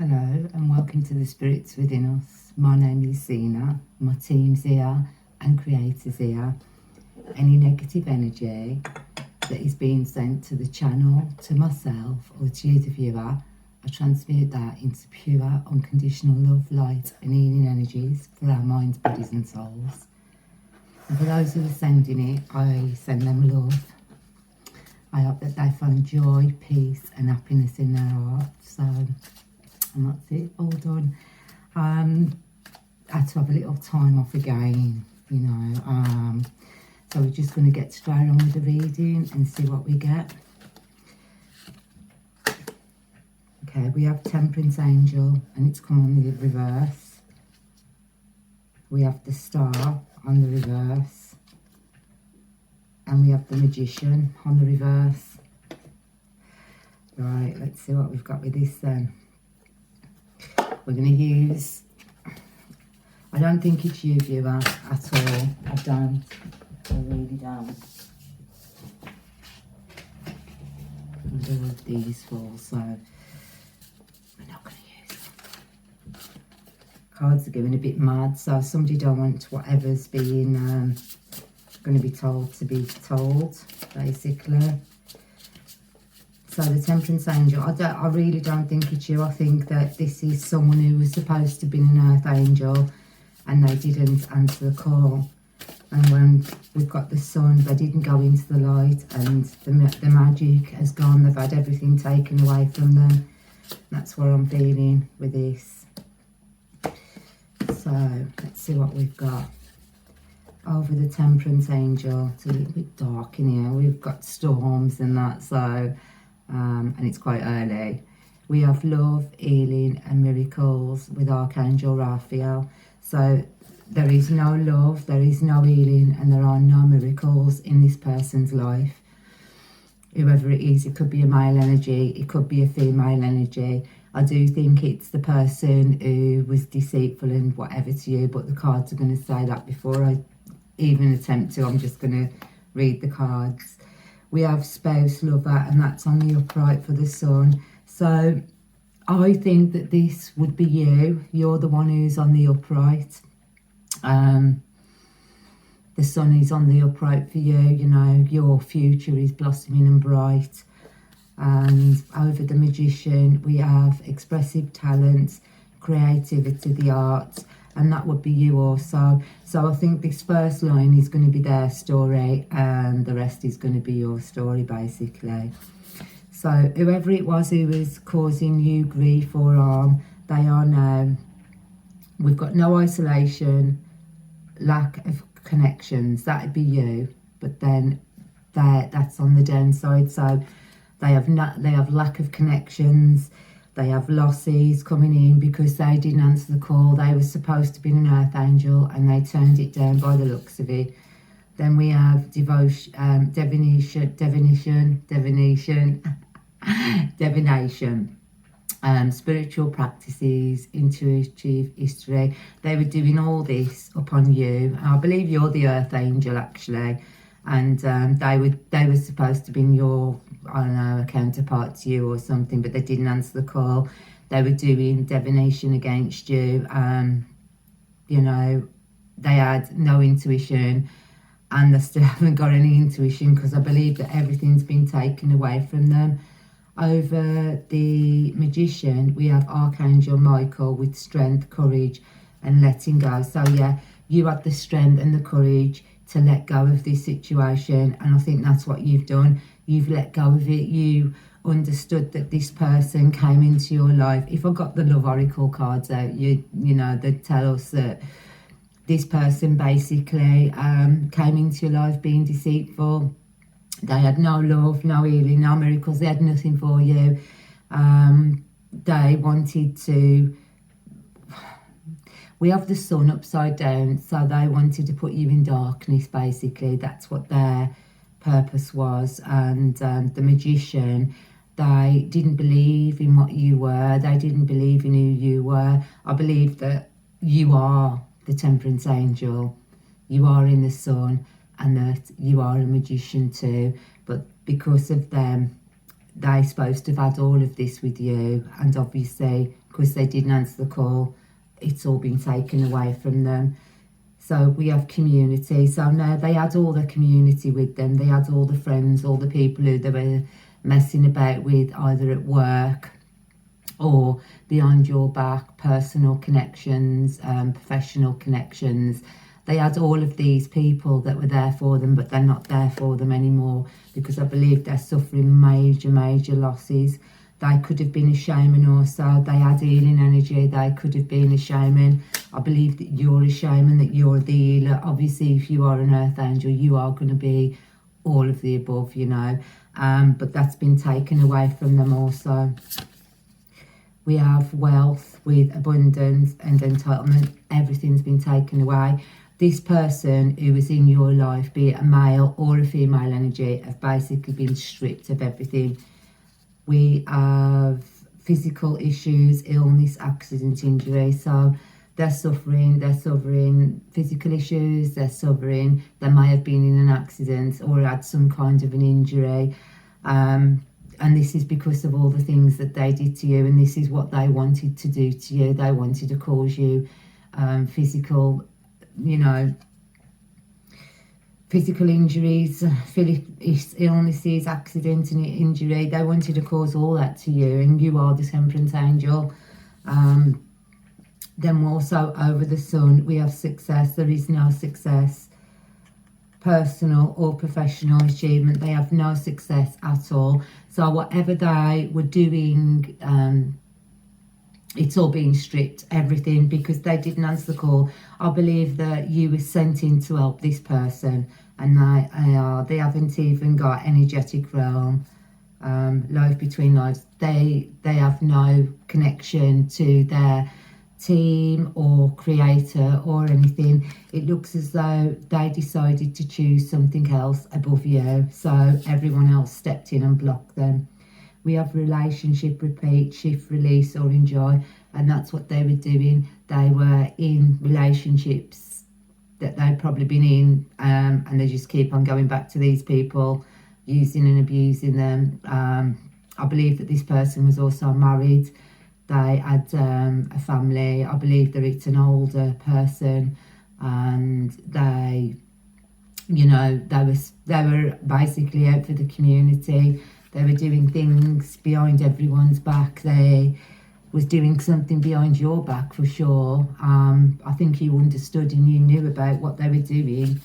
Hello and welcome to the Spirits Within Us. My name is Zena, my team's here and creator's here. Any negative energy that is being sent to the channel, to myself or to you the viewer, I transmute that into pure, unconditional love, light and healing energies for our minds, bodies and souls. And for those who are sending it, I send them love. I hope that they find joy, peace and happiness in their hearts. And that's it, all done. I had to have a little time off again, you know. So we're just going to get straight on with the reading and see what we get. Okay, we have Temperance Angel and it's come on the reverse. We have the Star on the reverse. And we have the Magician on the reverse. Right, let's see what we've got with this then. We're going to use, I don't think it's you, viewer, at all. I don't. I really don't. I do have these for, so we're not going to use them. Cards are going a bit mad, so somebody don't want whatever's being going to be told to be told, basically. So the Temperance Angel, I really don't think it's you. I think that this is someone who was supposed to be an Earth Angel and they didn't answer the call. And when we've got the Sun, they didn't go into the light and the magic has gone. They've had everything taken away from them. That's what I'm feeling with this. So let's see what we've got. Over the Temperance Angel, it's a little bit dark in here. We've got storms and that, so... and it's quite early. We have love, healing and miracles with Archangel Raphael. So there is no love, there is no healing and there are no miracles in this person's life. Whoever it is, it could be a male energy, it could be a female energy. I do think it's the person who was deceitful and whatever to you, but the cards are going to say that before I even attempt to. I'm just going to read the cards. We have spouse, lover, and that's on the upright for the Sun. So I think that this would be you. You're the one who's on the upright. The Sun is on the upright for you. You know, your future is blossoming and bright. And over the Magician, we have expressive talents, creativity, the arts, and that would be you also. So I think this first line is going to be their story and the rest is going to be your story, basically. So whoever it was who was causing you grief or harm, they are now. We've got no isolation, lack of connections. That'd be you, but then that's on the downside. So they have lack of connections. They have losses coming in because they didn't answer the call. They were supposed to be an Earth Angel and they turned it down by the looks of it. Then we have devotion, divination, spiritual practices, intuitive history. They were doing all this upon you. I believe you're the Earth Angel, actually. And they were supposed to be in your, I don't know, a counterpart to you or something, but they didn't answer the call. They were doing divination against you. You know, they had no intuition and they still haven't got any intuition because I believe that everything's been taken away from them. Over the Magician, we have Archangel Michael with strength, courage and letting go. So yeah, you have the strength and the courage to let go of this situation, and I think that's what you've done. You've let go of it. You understood that this person came into your life. If I got the Love Oracle cards out, you know, they tell us that this person basically came into your life being deceitful. They had no love, no healing, no miracles. They had nothing for you. They wanted to... We have the Sun upside down, so they wanted to put you in darkness, basically. That's what their purpose was. And the Magician, they didn't believe in what you were. They didn't believe in who you were. I believe that you are the Temperance Angel. You are in the Sun and that you are a Magician too. But because of them, they're supposed to have had all of this with you, and obviously because they didn't answer the call, it's all been taken away from them. So we have community. So now they had all the community with them. They had all the friends, all the people who they were messing about with, either at work or behind your back, personal connections, professional connections. They had all of these people that were there for them, but they're not there for them anymore, because I believe they're suffering major losses. They could have been a shaman also. They had healing energy. They could have been a shaman. I believe that you're a shaman, that you're the healer. Obviously, if you are an earth angel, you are going to be all of the above, you know. But that's been taken away from them also. We have wealth with abundance and entitlement. Everything's been taken away. This person who was in your life, be it a male or a female energy, have basically been stripped of everything. We have physical issues, illness, accident, injury. So they're suffering physical issues, they're suffering, they may have been in an accident or had some kind of an injury. And this is because of all the things that they did to you, and this is what they wanted to do to you. They wanted to cause you physical, you know, physical injuries, illnesses, accident and injury. They wanted to cause all that to you, and you are the temperance angel. Then also over the sun, we have success. There is no success, personal or professional achievement. They have no success at all. So whatever they were doing, it's all being stripped, everything, because they didn't answer the call. I believe that you were sent in to help this person, and they haven't even got energetic realm, life between lives. They have no connection to their team or creator or anything. It looks as though they decided to choose something else above you, so everyone else stepped in and blocked them. We have relationship, repeat, shift, release or enjoy, and that's what they were doing. They were in relationships that they'd probably been in, and they just keep on going back to these people, using and abusing them. I believe that this person was also married. They had a family. I believe that it's an older person, and they, you know, they were basically out for the community. They were doing things behind everyone's back. They was doing something behind your back for sure. I think you understood and you knew about what they were doing,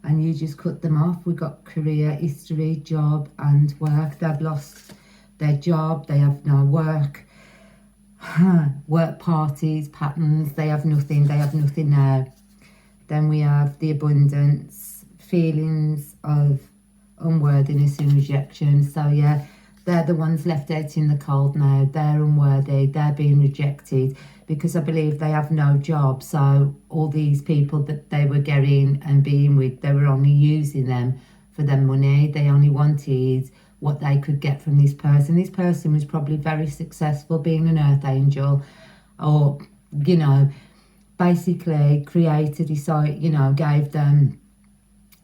and you just cut them off. We got career, history, job and work. They've lost their job. They have no work. Work parties, patterns. They have nothing. They have nothing now. Then we have the abundance, feelings of unworthiness and rejection. So yeah, they're the ones left out in the cold now. They're unworthy. They're being rejected because I believe they have no job. So all these people that they were getting and being with, they were only using them for their money. They only wanted what they could get from this person. This person was probably very successful, being an earth angel, or, you know, basically created, decided, you know, gave them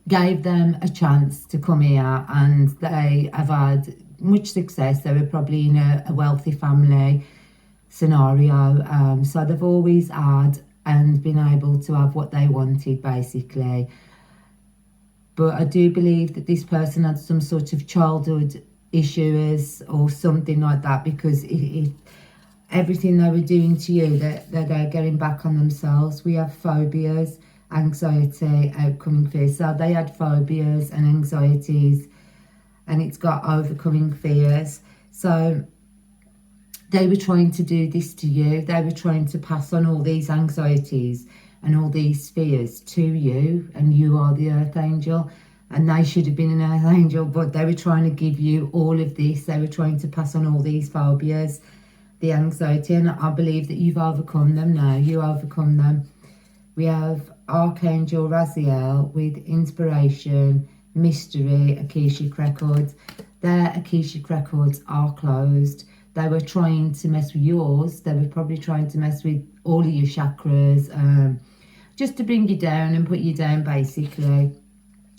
a chance to come here, and they have had much success. They were probably in a wealthy family scenario, so they've always had and been able to have what they wanted basically. But I do believe that this person had some sort of childhood issues or something like that, because everything they were doing to you, they're getting back on themselves. We have phobias, anxiety, outcoming fears. So they had phobias and anxieties, and it's got overcoming fears. So they were trying to do this to you. They were trying to pass on all these anxieties and all these fears to you, and you are the earth angel, and they should have been an earth angel, but they were trying to give you all of this. They were trying to pass on all these phobias, the anxiety, and I believe that you've overcome them now. You overcome them. We have Archangel Raziel with inspiration, mystery, Akashic records. Their Akashic records are closed. They were trying to mess with yours. They were probably trying to mess with all of your chakras, just to bring you down and put you down basically.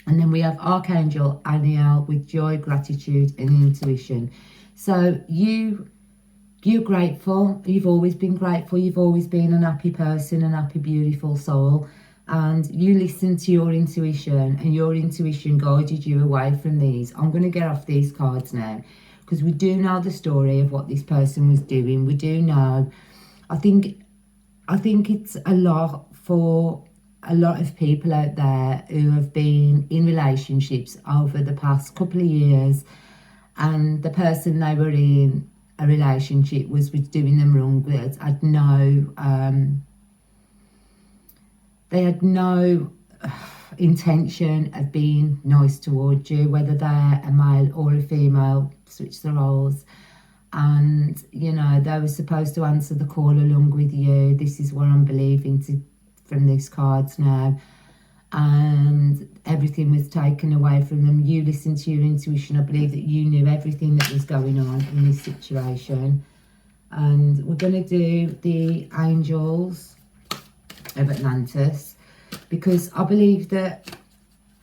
And then we have Archangel Aniel with joy, gratitude and intuition. So you're grateful. You've always been grateful. You've always been an happy person, an happy, beautiful soul. And you listened to your intuition, and your intuition guided you away from these. I'm going to get off these cards now, because we do know the story of what this person was doing. We do know. I think it's a lot for a lot of people out there who have been in relationships over the past couple of years, and the person they were in a relationship was doing them wrong. They had no intention of being nice towards you, whether they're a male or a female, switch the roles. And you know, they were supposed to answer the call along with you. This is what I'm believing from these cards now. And everything was taken away from them. You listened to your intuition. I believe that you knew everything that was going on in this situation. And we're going to do the angels of Atlantis, because I believe that,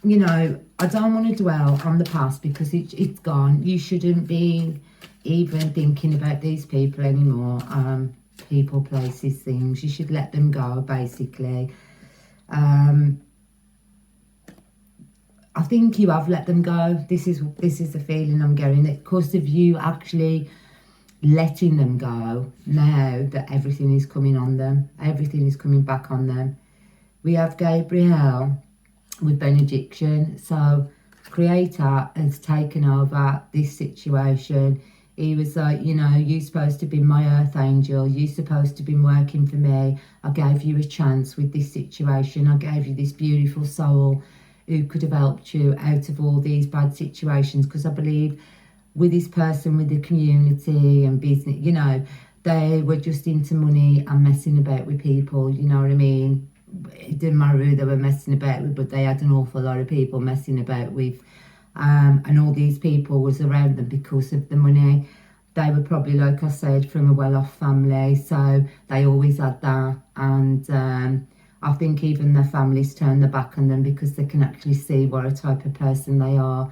you know, I don't want to dwell on the past because it's gone. You shouldn't be even thinking about these people anymore. People, places, things. You should let them go, basically. I think you have let them go. This is the feeling I'm getting, that because of you actually letting them go, now that everything is coming on them, everything is coming back on them. We have Gabriel with benediction. So Creator has taken over this situation. He was like, you know, you're supposed to be my earth angel. You're supposed to be working for me. I gave you a chance with this situation. I gave you this beautiful soul who could have helped you out of all these bad situations. Because I believe with this person, with the community and business, you know, they were just into money and messing about with people, you know what I mean? It didn't matter who they were messing about with, but they had an awful lot of people messing about with. And all these people was around them because of the money. They were probably, like I said, from a well-off family, so they always had that. And I think even their families turned their back on them because they can actually see what a type of person they are.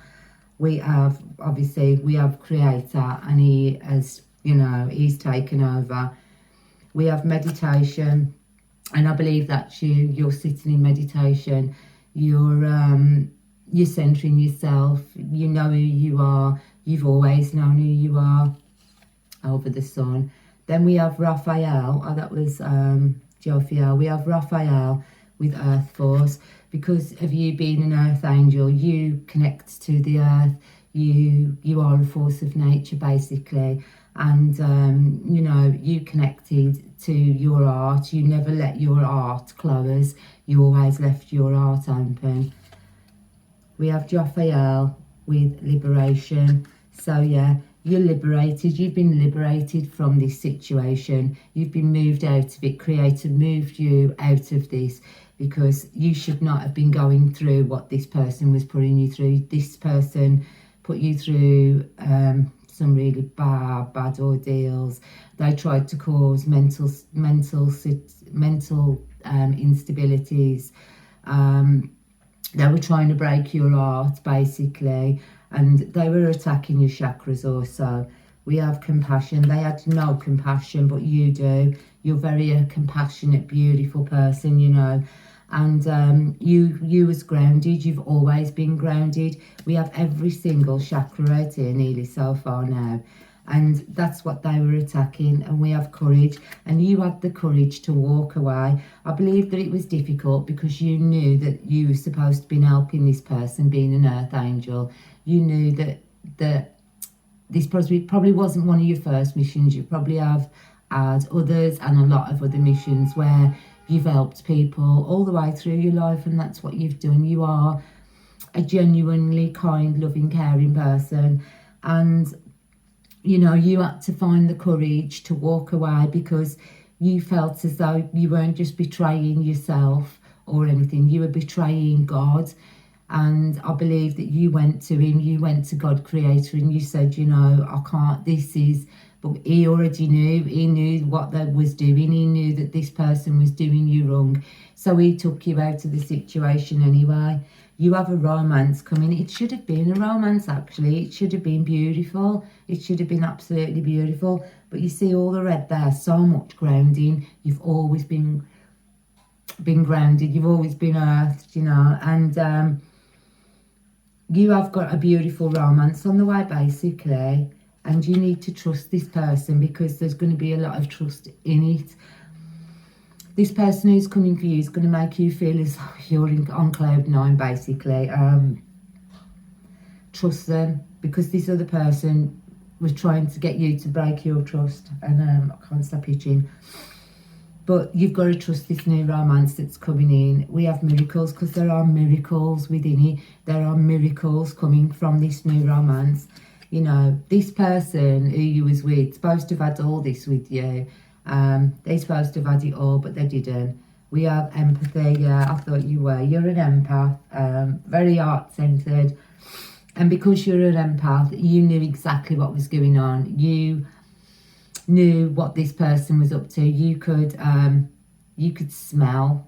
We have, obviously, we have Creator, and he has, you know, he's taken over. We have meditation, and I believe that's you're sitting in meditation. You're centering yourself. You know who you are. You've always known who you are, over the sun. Then we have Raphael. Oh, that was Jophiel. We have Raphael with Earth Force. Because of you being an Earth Angel, you connect to the Earth. You are a force of nature, basically. And, you know, you connected to your art. You never let your art close. You always left your art open. We have Jophiel with liberation. So, yeah, you're liberated. You've been liberated from this situation. You've been moved out of it. Creator moved you out of this, because you should not have been going through what this person was putting you through. This person put you through some really bad ordeals. They tried to cause mental instabilities. They were trying to break your heart, basically, and they were attacking your chakras also. We have compassion. They had no compassion, but you do. You're very a compassionate, beautiful person, you know. And you was grounded. You've always been grounded. We have every single chakra right here nearly so far now. And that's what they were attacking. And we have courage. And you had the courage to walk away. I believe that it was difficult because you knew that you were supposed to be helping this person, being an earth angel. You knew that this probably wasn't one of your first missions. You probably have had others and a lot of other missions where you've helped people all the way through your life, and that's what you've done. You are a genuinely kind, loving, caring person. And, you know, you had to find the courage to walk away because you felt as though you weren't just betraying yourself or anything. You were betraying God. And I believe that you went to him, you went to God Creator, and you said, you know, I can't, but he already knew. He knew what that was doing. He knew that this person was doing you wrong. So he took you out of the situation anyway. You have a romance coming. It should have been a romance, actually. It should have been beautiful. It should have been absolutely beautiful. But you see all the red there, so much grounding. You've always been grounded. You've always been earthed, you know. And you have got a beautiful romance on the way, basically. And you need to trust this person, because there's going to be a lot of trust in it. This person who's coming for you is going to make you feel as though you're on cloud nine, basically. Trust them, because this other person was trying to get you to break your trust. And I can't stop itching. But you've got to trust this new romance that's coming in. We have miracles, because there are miracles within it. There are miracles coming from this new romance. You know, this person who you was with, supposed to have had all this with you. They're supposed to have had it all, but they didn't. We have empathy. Yeah, I thought you were. You're an empath, very heart-centered. And because you're an empath, you knew exactly what was going on. You knew what this person was up to. You could smell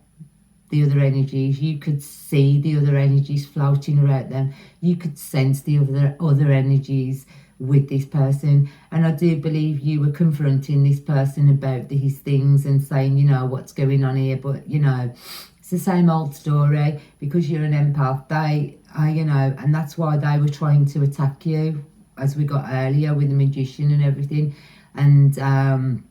the other energies. You could see the other energies floating around them. You could sense the other energies with this person. And I do believe you were confronting this person about these things and saying, you know, what's going on here. But, you know, it's the same old story. Because you're an empath, you know, and that's why they were trying to attack you, as we got earlier with the magician and everything. And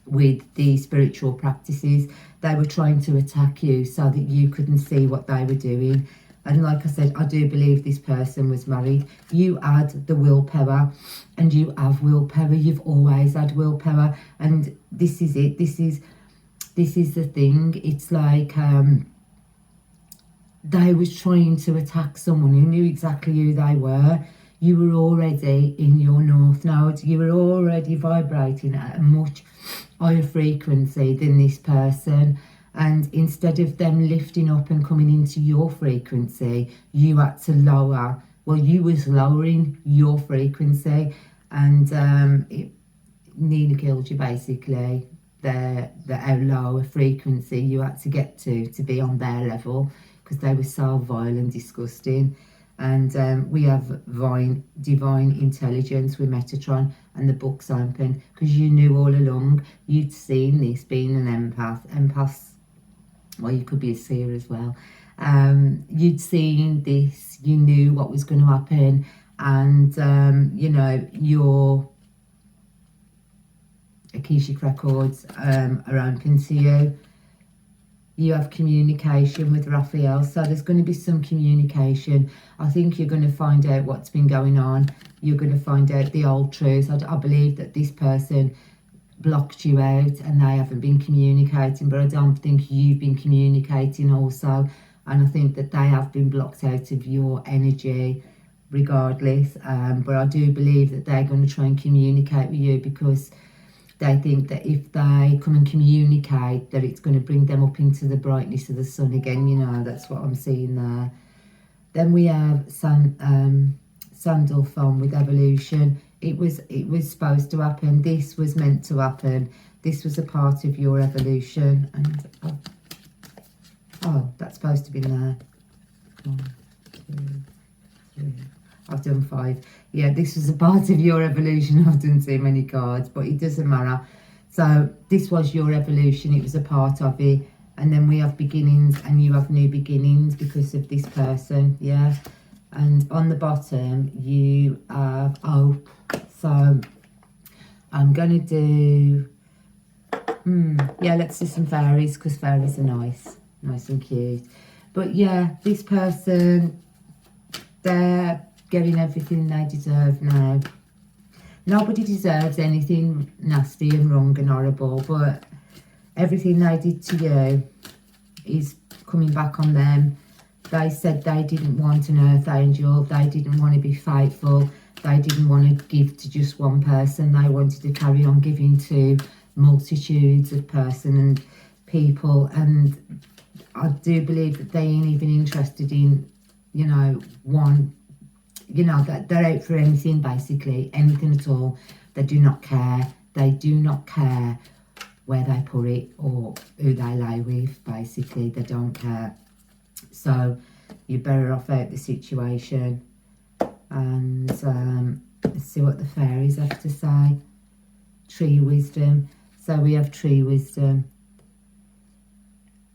with the spiritual practices, they were trying to attack you so that you couldn't see what they were doing. And like I said, I do believe this person was married. You had the willpower, and you have willpower. You've always had willpower, and this is it. This is the thing. It's like they was trying to attack someone who knew exactly who they were. You were already in your north node. You were already vibrating at a much higher frequency than this person. And instead of them lifting up and coming into your frequency, you had to lower. Well, you was lowering your frequency, and it nearly killed you, basically. The how low a frequency you had to get to be on their level, because they were so vile and disgusting. And we have divine intelligence with Metatron, and the book's open, because you knew all along. You'd seen this, being an empath. Empaths, well, you could be a seer as well. You'd seen this, you knew what was going to happen. And, you know, your Akashic records are open to you. You have communication with Raphael, so there's going to be some communication. I think you're going to find out what's been going on. You're going to find out the old truths. I believe that this person blocked you out and they haven't been communicating, but I don't think you've been communicating also. And I think that they have been blocked out of your energy regardless. But I do believe that they're going to try and communicate with you, because they think that if they come and communicate, that it's going to bring them up into the brightness of the sun again. You know, that's what I'm seeing there. Then we have Sandalphon with evolution. It was supposed to happen. This was meant to happen. This was a part of your evolution. And oh, that's supposed to be there. 1, 2, 3. I've done 5. Yeah, this was a part of your evolution. I've done too many cards, but it doesn't matter. So this was your evolution. It was a part of it. And then we have beginnings, and you have new beginnings because of this person. Yeah. And on the bottom, you have hope. So I'm going to do... yeah, let's do some fairies, because fairies are nice and cute. But yeah, this person, they're getting everything they deserve now. Nobody deserves anything nasty and wrong and horrible, but everything they did to you is coming back on them. They said they didn't want an earth angel. They didn't want to be faithful. They didn't want to give to just one person. They wanted to carry on giving to multitudes of person and people. And I do believe that they ain't even interested in, you know, one... You know, that they're out for anything, basically, anything at all. They do not care. They do not care where they put it or who they lay with, basically. They don't care. So you're better off out the situation. And let's see what the fairies have to say. Tree wisdom. So we have tree wisdom.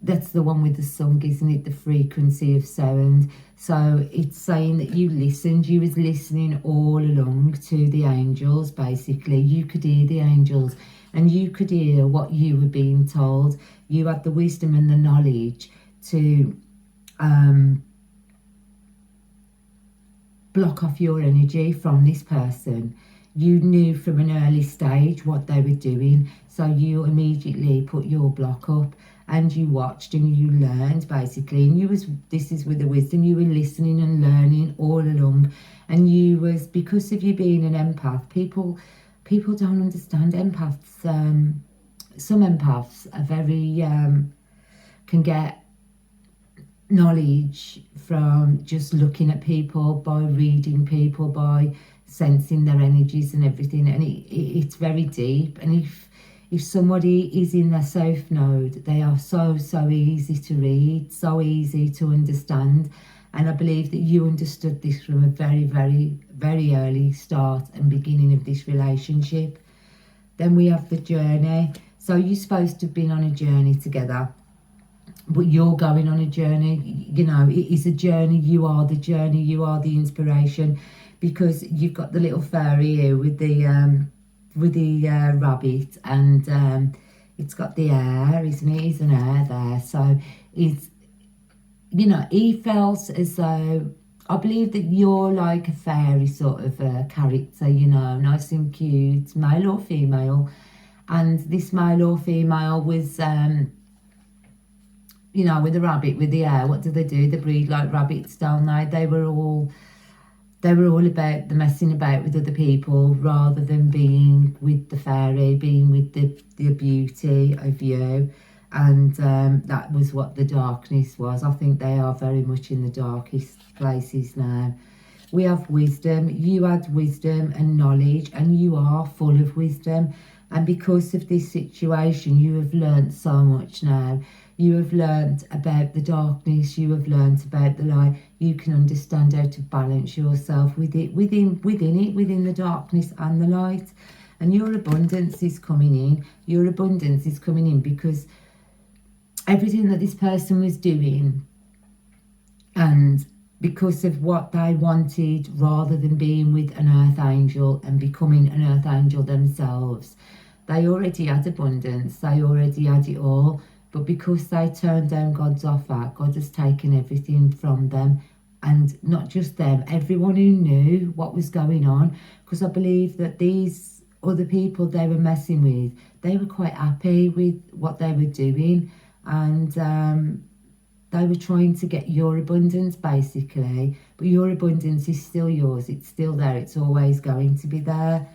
That's the one with the song, isn't it? The frequency of sound. So it's saying that you listened. You was listening all along to the angels, basically. You could hear the angels and you could hear what you were being told. You had the wisdom and the knowledge to block off your energy from this person. You knew from an early stage what they were doing, so you immediately put your block up and you watched and you learned, basically. And this is with the wisdom, you were listening and learning all along. And you was, because of you being an empath, people don't understand empaths. Some empaths are very can get knowledge from just looking at people, by reading people, by sensing their energies and everything, and it's very deep. And if somebody is in their south node, they are so easy to read, so easy to understand. And I believe that you understood this from a very early start and beginning of this relationship. Then we have the journey. So you're supposed to have been on a journey together, but you're going on a journey. You know, it is a journey. You are the journey. You are the inspiration, because you've got the little fairy here with the rabbit, and it's got the hair, isn't it? He's an hair there. So it's, you know, he felt as though, I believe that you're like a fairy sort of character, you know, nice and cute, male or female. And this male or female was you know, with the rabbit, with the hair, what do? They breed like rabbits, don't they? They were all about the messing about with other people, rather than being with the fairy, being with the beauty of you. And that was what the darkness was. I think they are very much in the darkest places now. We have wisdom. You had wisdom and knowledge, and you are full of wisdom. And because of this situation, you have learnt so much now. You have learnt about the darkness. You have learnt about the light. You can understand how to balance yourself within the darkness and the light. And your abundance is coming in. Your abundance is coming in because everything that this person was doing, and because of what they wanted, rather than being with an earth angel and becoming an earth angel themselves, they already had abundance. They already had it all. But because they turned down God's offer, God has taken everything from them. And not just them, everyone who knew what was going on. Because I believe that these other people they were messing with, they were quite happy with what they were doing. And they were trying to get your abundance, basically. But your abundance is still yours. It's still there. It's always going to be there.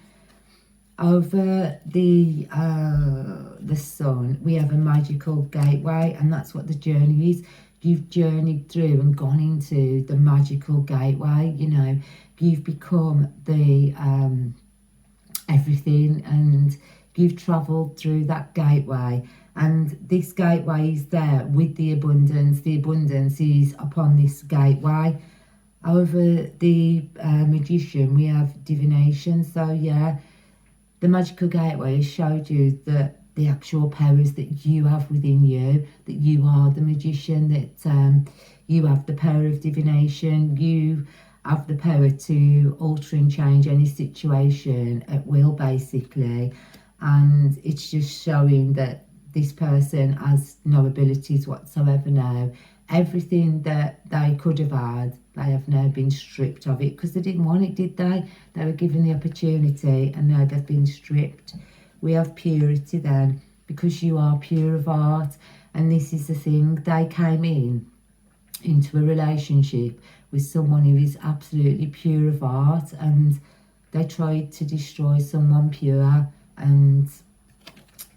Over the sun, we have a magical gateway, and that's what the journey is. You've journeyed through and gone into the magical gateway. You know, you've become the everything, and you've travelled through that gateway. And this gateway is there with the abundance. The abundance is upon this gateway. Over the magician, we have divination. So yeah, the magical gateway has showed you that the actual powers that you have within you, that you are the magician, that you have the power of divination, you have the power to alter and change any situation at will, basically. And it's just showing that this person has no abilities whatsoever now. Everything that they could have had, they have now been stripped of it, because they didn't want it, did they? They were given the opportunity, and now they've been stripped. We have purity then, because you are pure of heart. And this is the thing, they came into a relationship with someone who is absolutely pure of heart, and they tried to destroy someone pure, and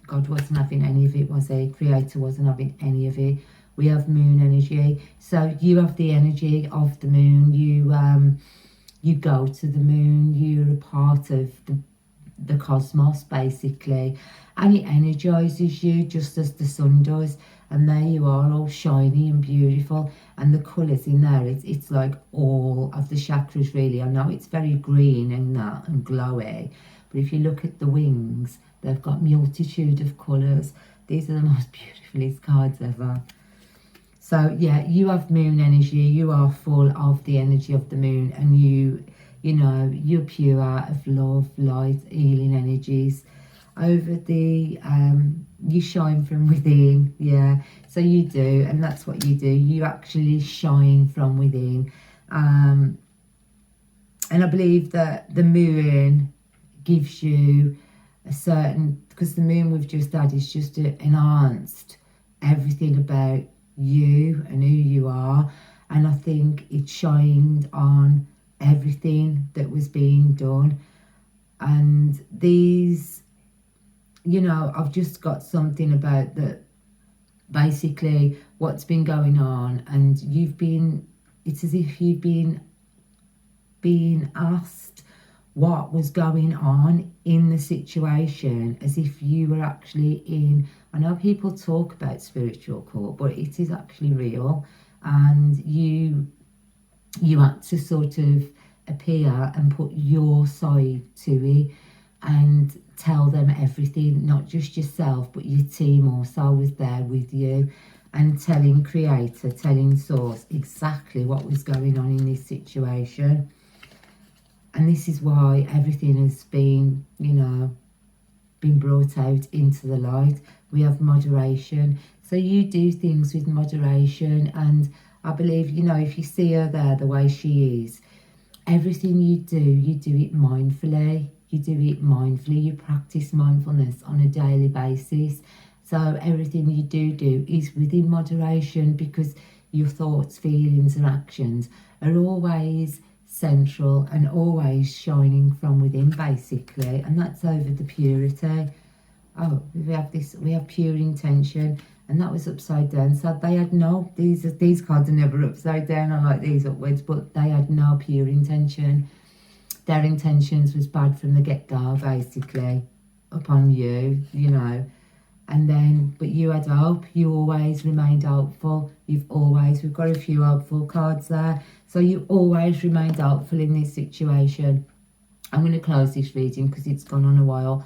God wasn't having any of it, was he? Creator wasn't having any of it. We have moon energy. So you have the energy of the moon. You go to the moon. You're a part of the cosmos basically, and it energizes you just as the sun does. And there you are, all shiny and beautiful, and the colours in there, it's like all of the chakras really. I know it's very green and that and glowy, but if you look at the wings, they've got multitude of colours. These are the most beautifulest cards ever. So yeah, you have moon energy. You are full of the energy of the moon, and you know, you're pure of love, light, healing energies. Over the you shine from within, yeah, so you do, and that's what you do. You actually shine from within, and I believe that the moon gives you a certain, because the moon we've just had is just enhanced everything about you and who you are, and I think it shined on everything that was being done. And these, you know, I've just got something about that, basically what's been going on, and it's as if you've been being asked what was going on in the situation, as if you were actually in, I know people talk about spiritual court, but it is actually real, and you had to sort of appear and put your side to it and tell them everything, not just yourself, but your team also was there with you, and telling Creator, telling Source exactly what was going on in this situation. And this is why everything has been, you know, been brought out into the light. We have moderation. So you do things with moderation, and I believe, you know, if you see her there the way she is, everything you do it mindfully. You do it mindfully. You practice mindfulness on a daily basis. So everything you do is within moderation, because your thoughts, feelings and actions are always central and always shining from within, basically. And that's over the purity. Oh, we have pure intention, and that was upside down. So they had no, these cards are never upside down. I like these upwards, but they had no pure intention. Their intentions was bad from the get-go, basically, upon you, you know. And then, but you had hope. You always remained hopeful. We've got a few hopeful cards there. So you always remained hopeful in this situation. I'm going to close this reading because it's gone on a while.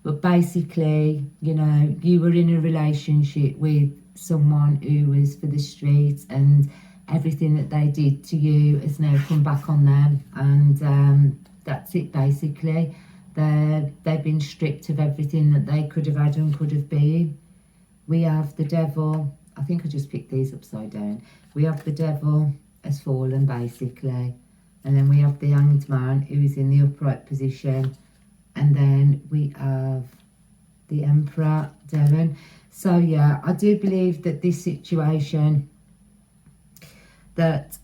But basically, you know, you were in a relationship with someone who was for the streets, and everything that they did to you has now come back on them. And that's it, basically. They've been stripped of everything that they could have had and could have been. We have the devil. I think I just picked these upside down. We have the devil has fallen, basically. And then we have the hanged man, who is in the upright position. And then we have the Emperor, Devon. So yeah, I do believe that this situation, that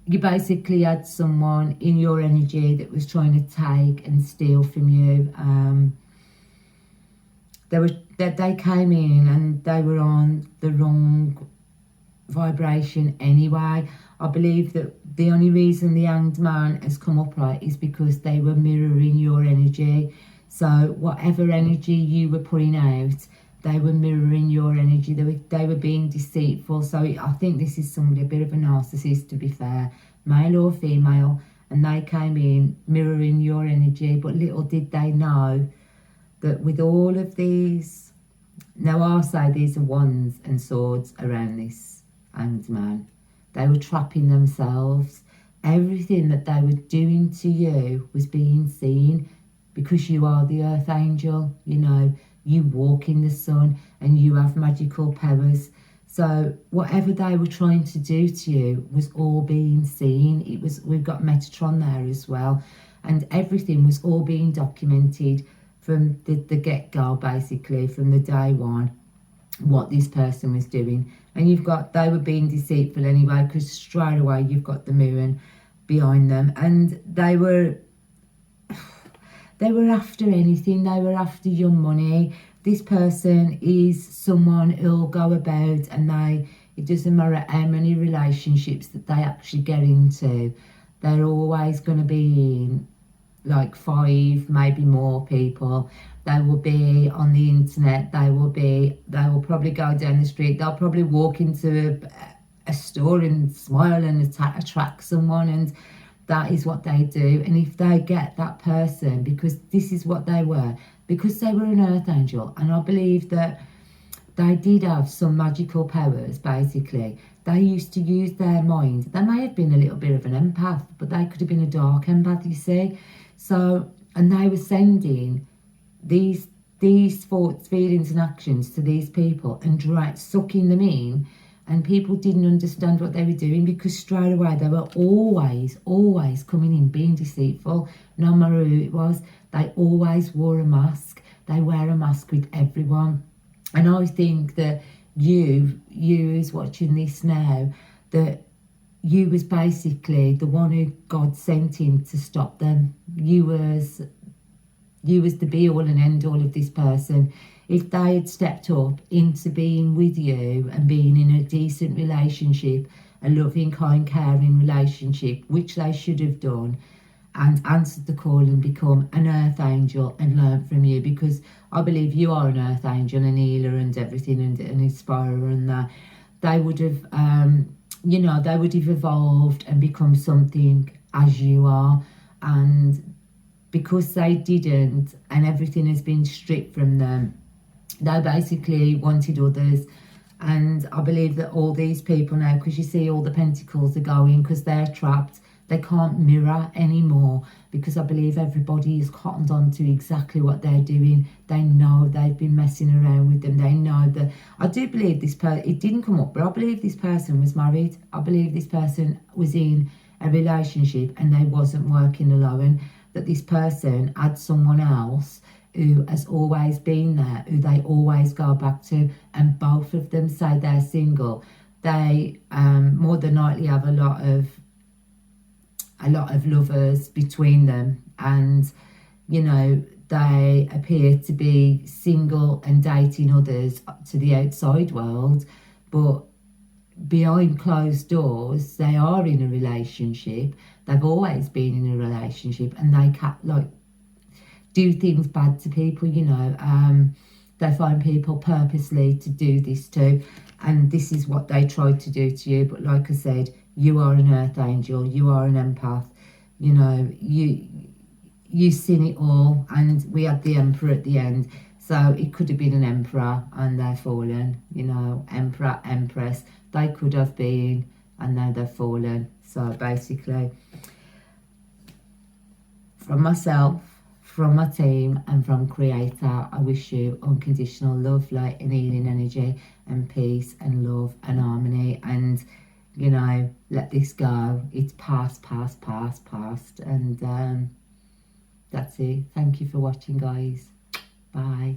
you basically had someone in your energy that was trying to take and steal from you. They came in and they were on the wrong vibration anyway. I believe that the only reason the hanged man has come upright is because they were mirroring your energy. So whatever energy you were putting out, they were mirroring your energy. They were being deceitful. So I think this is somebody, a bit of a narcissist, to be fair, male or female, and they came in mirroring your energy. But little did they know that with all of these, now I'll say these are wands and swords around this hanged man. They were trapping themselves. Everything that they were doing to you was being seen, because you are the earth angel, you know, you walk in the sun and you have magical powers. So whatever they were trying to do to you was all being seen. We've got Metatron there as well, and everything was all being documented from the get-go, basically, from the day one, what this person was doing. And they were being deceitful anyway, because straight away you've got the moon behind them, and they were after anything. They were after your money. This person is someone who'll go about, and it doesn't matter how many relationships that they actually get into, they're always going to be in like 5, maybe more people. They will be on the internet. They will probably go down the street. They'll probably walk into a store and smile and attract someone, and that is what they do. And if they get that person, because this is what they were, because they were an earth angel, and I believe that they did have some magical powers, basically. They used to use their mind. They may have been a little bit of an empath, but they could have been a dark empath, you see. So, and they were sending these thoughts, feelings and actions to these people and sucking them in, and people didn't understand what they were doing, because straight away they were always coming in being deceitful. No matter who it was, they always wore a mask. They wear a mask with everyone. And I think that you who's watching this now, that you was basically the one who God sent in to stop them. You was the be all and end all of this person. If they had stepped up into being with you and being in a decent relationship, a loving, kind, caring relationship, which they should have done, and answered the call and become an earth angel and learn from you, because I believe you are an earth angel and healer and everything, and an inspirer, and that they would have they would have evolved and become something as you are. And because they didn't, and everything has been stripped from them, they basically wanted others. And I believe that all these people now, because you see all the pentacles are going, because they're trapped, they can't mirror anymore, because I believe everybody is cottoned on to exactly what they're doing. They know they've been messing around with them. They know that. I do believe this person, it didn't come up, but I believe this person was married. I believe this person was in a relationship and they wasn't working alone, that this person had someone else who has always been there, who they always go back to, and both of them say they're single. They more than likely have a lot of lovers between them, and they appear to be single and dating others to the outside world, but behind closed doors they are in a relationship. They've always been in a relationship, and they can't do things bad to people. They find people purposely to do this to, and this is what they tried to do to you. But like I said, you are an earth angel, you are an empath. You've seen it all, and we had the emperor at the end, so it could have been an emperor and they're fallen. Emperor, empress, they could have been, and now they're fallen. So basically, from myself, from my team, and from Creator, I wish you unconditional love, light and healing energy, and peace and love and harmony. And let this go. It's past, and that's it. Thank you for watching, guys. Bye.